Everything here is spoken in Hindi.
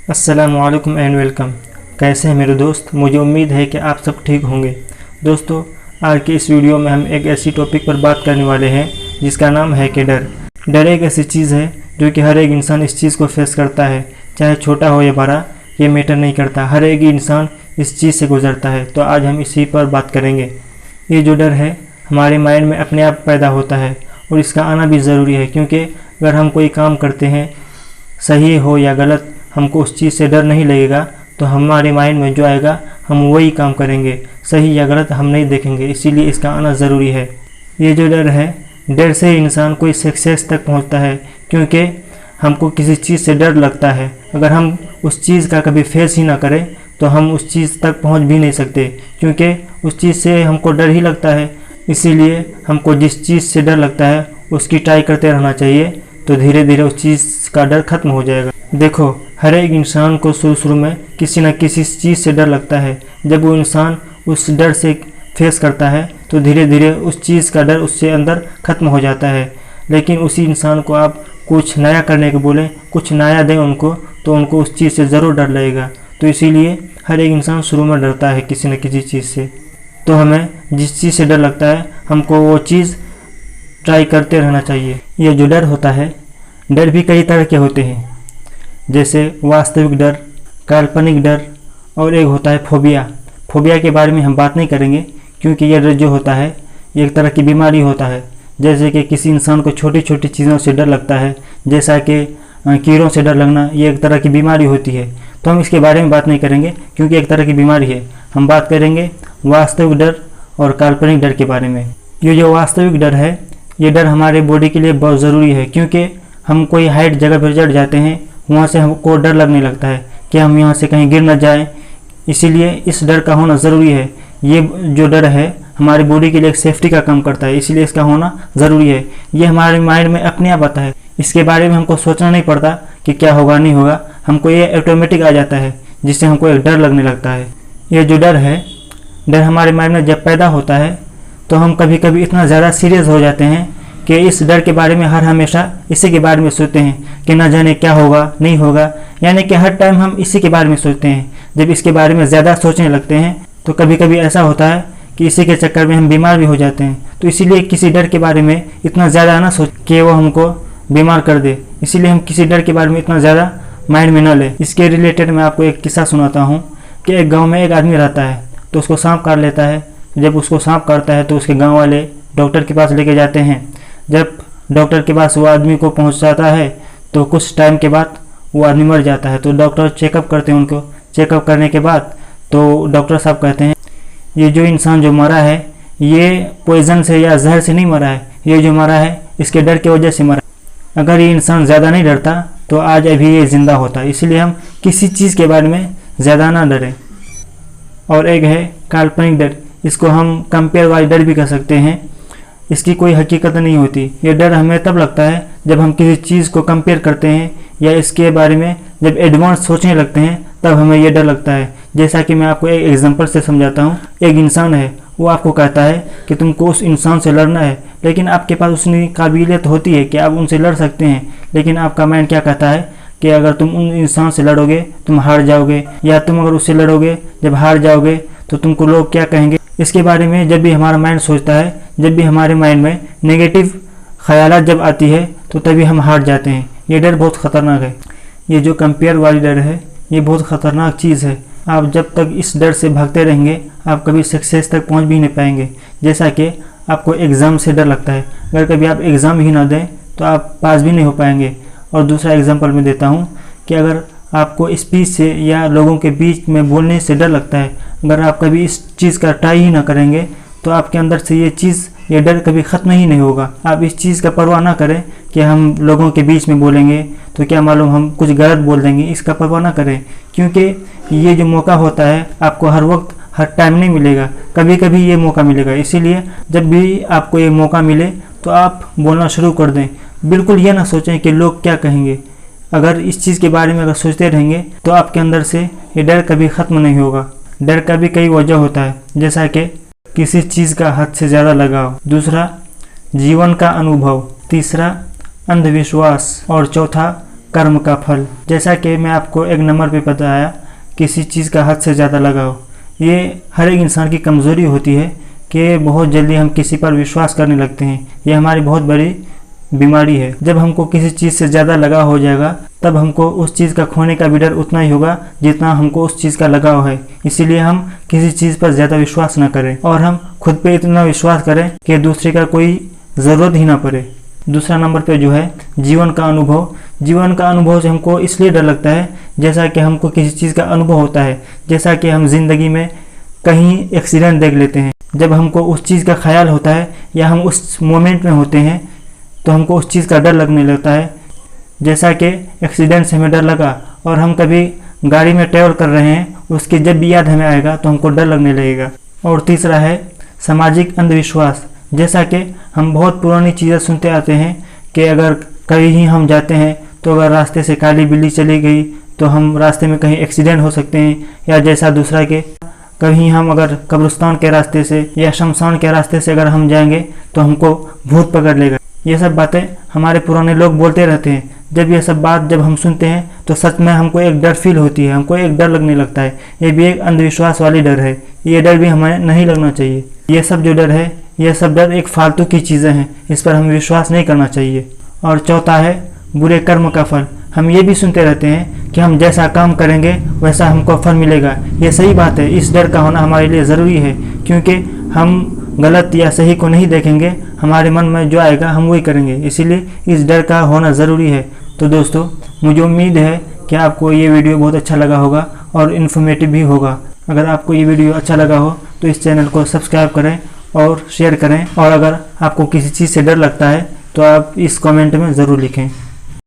अस्सलामुअलैकुम एंड वेलकम। कैसे हैं मेरे दोस्त? मुझे उम्मीद है कि आप सब ठीक होंगे। दोस्तों, आज के इस वीडियो में हम एक ऐसी टॉपिक पर बात करने वाले हैं जिसका नाम है कि डर। डर एक ऐसी चीज़ है जो कि हर एक इंसान इस चीज़ को फेस करता है, चाहे छोटा हो या बड़ा, ये मैटर नहीं करता। हर एक इंसान इस चीज़ से गुजरता है। तो आज हम इसी पर बात करेंगे। ये जो डर है हमारे माइंड में अपने आप पैदा होता है और इसका आना भी ज़रूरी है, क्योंकि अगर हम कोई काम करते हैं, सही हो या गलत, हमको उस चीज़ से डर नहीं लगेगा तो हमारे माइंड में जो आएगा हम वही काम करेंगे। सही या गलत हम नहीं देखेंगे, इसीलिए इसका आना ज़रूरी है। ये जो डर है, डर से ही इंसान कोई सक्सेस तक पहुंचता है, क्योंकि हमको किसी चीज़ से डर लगता है। अगर हम उस चीज़ का कभी फेस ही ना करें तो हम उस चीज़ तक पहुंच भी नहीं सकते, क्योंकि उस चीज़ से हमको डर ही लगता है। इसीलिए हमको जिस चीज़ से डर लगता है उसकी ट्राई करते रहना चाहिए, तो धीरे धीरे उस चीज़ का डर खत्म हो जाएगा। देखो, हर एक इंसान को शुरू में किसी न किसी चीज़ से डर लगता है। जब वो इंसान उस डर से फेस करता है तो धीरे धीरे उस चीज़ का डर उससे अंदर खत्म हो जाता है। लेकिन उसी इंसान को आप कुछ नया करने को बोलें, कुछ नया दें उनको, तो उनको उस चीज़ से ज़रूर डर लगेगा। तो इसीलिए हर एक इंसान शुरू में डरता है किसी न किसी चीज़ से। तो हमें जिस चीज़ से डर लगता है हमको वो चीज़ ट्राई करते रहना चाहिए। ये जो डर होता है, डर भी कई तरह के होते हैं, जैसे वास्तविक डर, काल्पनिक डर और एक होता है फोबिया। फोबिया के बारे में हम बात नहीं करेंगे, क्योंकि यह डर जो होता है ये एक तरह की बीमारी होता है। जैसे कि किसी इंसान को छोटी छोटी चीज़ों से डर लगता है, जैसा कि कीड़ों से डर लगना, ये एक तरह की बीमारी होती है। तो हम इसके बारे में बात नहीं करेंगे, क्योंकि एक तरह की बीमारी है। हम बात करेंगे वास्तविक डर और काल्पनिक डर के बारे में। ये जो वास्तविक डर है, ये डर हमारे बॉडी के लिए बहुत ज़रूरी है, क्योंकि हम कोई हाइट जगह पर चढ़ जाते हैं, वहाँ से हमको डर लगने लगता है कि हम यहाँ से कहीं गिर न जाएं। इसीलिए इस डर का होना ज़रूरी है। ये जो डर है हमारी बॉडी के लिए एक सेफ्टी का काम करता है, इसलिए इसका होना ज़रूरी है। ये हमारे माइंड में अपने आप आता है, इसके बारे में हमको सोचना नहीं पड़ता कि क्या होगा नहीं होगा, हमको ये ऑटोमेटिक आ जाता है, जिससे हमको एक डर लगने लगता है। ये जो डर है, डर हमारे माइंड में जब पैदा होता है तो हम कभी कभी इतना ज़्यादा सीरियस हो जाते हैं कि इस डर के बारे में हर हमेशा इसी के बारे में सोचते हैं कि ना जाने क्या होगा नहीं होगा, यानी कि हर टाइम हम इसी के बारे में सोचते हैं। जब इसके बारे में ज़्यादा सोचने लगते हैं तो कभी कभी ऐसा होता है कि इसी के चक्कर में हम बीमार भी हो जाते हैं। तो इसीलिए किसी डर के बारे में इतना ज़्यादा ना सोच कि वो हमको बीमार कर दे, इसीलिए हम किसी डर के बारे में इतना ज़्यादा माइंड में न लें। इसके रिलेटेड मैं आपको एक किस्सा सुनाता हूँ कि एक गाँव में एक आदमी रहता है, तो उसको सांप काट लेता है। जब उसको सांप काटता है तो उसके गाँव वाले डॉक्टर के पास लेके जाते हैं। जब डॉक्टर के पास वो आदमी को पहुंच जाता है तो कुछ टाइम के बाद वो आदमी मर जाता है। तो डॉक्टर चेकअप करते हैं उनको। चेकअप करने के बाद तो डॉक्टर साहब कहते हैं, ये जो इंसान जो मरा है ये पॉइजन से या जहर से नहीं मरा है, ये जो मरा है इसके डर की वजह से मरा है। अगर ये इंसान ज़्यादा नहीं डरता तो आज अभी ये ज़िंदा होता। इसलिए हम किसी चीज़ के बारे में ज़्यादा ना डरें। और एक है काल्पनिक डर, इसको हम कंपेयर वाली डर भी कह सकते हैं। इसकी कोई हकीकत नहीं होती। ये डर हमें तब लगता है जब हम किसी चीज़ को कंपेयर करते हैं या इसके बारे में जब एडवांस सोचने लगते हैं, तब हमें ये डर लगता है। जैसा कि मैं आपको एक एग्जांपल से समझाता हूँ। एक इंसान है, वो आपको कहता है कि तुमको उस इंसान से लड़ना है, लेकिन आपके पास उतनी काबिलियत होती है कि आप उनसे लड़ सकते हैं, लेकिन आपका माइंड क्या कहता है कि अगर तुम उन इंसान से लड़ोगे तुम हार जाओगे, या तुम अगर उससे लड़ोगे जब हार जाओगे तो तुमको लोग क्या कहेंगे। इसके बारे में जब भी हमारा माइंड सोचता है, जब भी हमारे माइंड में नेगेटिव ख्यालात जब आती है तो तभी हम हार जाते हैं। ये डर बहुत ख़तरनाक है। ये जो कंपेयर वाली डर है ये बहुत ख़तरनाक चीज़ है। आप जब तक इस डर से भागते रहेंगे आप कभी सक्सेस तक पहुंच भी नहीं पाएंगे। जैसा कि आपको एग्ज़ाम से डर लगता है, अगर कभी आप एग्ज़ाम ही ना दें तो आप पास भी नहीं हो पाएंगे। और दूसरा एग्जाम्पल मैं देता हूँ कि अगर आपको स्पीच से या लोगों के बीच में बोलने से डर लगता है, अगर आप कभी इस चीज़ का ट्राई ही ना करेंगे तो आपके अंदर से ये डर कभी ख़त्म ही नहीं होगा। आप इस चीज़ का परवाह ना करें कि हम लोगों के बीच में बोलेंगे तो क्या मालूम हम कुछ गलत बोल देंगे, इसका परवाह ना करें, क्योंकि ये जो मौका होता है आपको हर वक्त हर टाइम नहीं मिलेगा, कभी कभी ये मौका मिलेगा। इसीलिए जब भी आपको ये मौका मिले तो आप बोलना शुरू कर दें। बिल्कुल ये ना सोचें कि लोग क्या कहेंगे। अगर इस चीज़ के बारे में अगर सोचते रहेंगे तो आपके अंदर से ये डर कभी ख़त्म नहीं होगा। डर का भी कई वजह होता है, जैसा कि किसी चीज़ का हद से ज़्यादा लगाव, दूसरा जीवन का अनुभव, तीसरा अंधविश्वास और चौथा कर्म का फल। जैसा कि मैं आपको एक नंबर पे बताया, किसी चीज़ का हद से ज़्यादा लगाव। ये हर एक इंसान की कमज़ोरी होती है कि बहुत जल्दी हम किसी पर विश्वास करने लगते हैं। ये हमारी बहुत बड़ी बीमारी है। जब हमको किसी चीज़ से ज़्यादा लगाव हो जाएगा, तब हमको उस चीज़ का खोने का भी डर उतना ही होगा जितना हमको उस चीज़ का लगाव है। इसीलिए हम किसी चीज़ पर ज़्यादा विश्वास न करें और हम खुद पे इतना विश्वास करें कि दूसरे का कोई ज़रूरत ही ना पड़े। दूसरा नंबर पे जो है जीवन का अनुभव। जीवन का अनुभव से हमको इसलिए डर लगता है जैसा कि हमको किसी चीज़ का अनुभव होता है। जैसा कि हम जिंदगी में कहीं एक्सीडेंट देख लेते हैं, जब हमको उस चीज़ का ख्याल होता है या हम उस मोमेंट में होते हैं तो हमको उस चीज़ का डर लगने लगता है। जैसा कि एक्सीडेंट से हमें डर लगा और हम कभी गाड़ी में ट्रैवल कर रहे हैं, उसकी जब भी याद हमें आएगा तो हमको डर लगने लगेगा। और तीसरा है सामाजिक अंधविश्वास। जैसा कि हम बहुत पुरानी चीज़ें सुनते आते हैं कि अगर कहीं हम जाते हैं तो अगर रास्ते से काली बिल्ली चली गई तो हम रास्ते में कहीं एक्सीडेंट हो सकते हैं, या जैसा दूसरा के कहीं हम अगर कब्रिस्तान के रास्ते से या शमशान के रास्ते से अगर हम जाएंगे तो हमको भूत पकड़ लेगा। ये सब बातें हमारे पुराने लोग बोलते रहते हैं। जब ये सब बात जब हम सुनते हैं तो सच में हमको एक डर फील होती है, हमको एक डर लगने लगता है। ये भी एक अंधविश्वास वाली डर है। ये डर भी हमें नहीं लगना चाहिए। ये सब जो डर है, ये सब डर एक फालतू की चीज़ें हैं, इस पर हमें विश्वास नहीं करना चाहिए। और चौथा है बुरे कर्म का फल। हम ये भी सुनते रहते हैं कि हम जैसा काम करेंगे वैसा हमको फल मिलेगा। ये सही बात है। इस डर का होना हमारे लिए ज़रूरी है, क्योंकि हम गलत या सही को नहीं देखेंगे, हमारे मन में जो आएगा हम वही करेंगे। इसीलिए इस डर का होना ज़रूरी है। तो दोस्तों, मुझे उम्मीद है कि आपको ये वीडियो बहुत अच्छा लगा होगा और इन्फॉर्मेटिव भी होगा। अगर आपको ये वीडियो अच्छा लगा हो तो इस चैनल को सब्सक्राइब करें और शेयर करें। और अगर आपको किसी चीज़ से डर लगता है तो आप इस कमेंट में ज़रूर लिखें।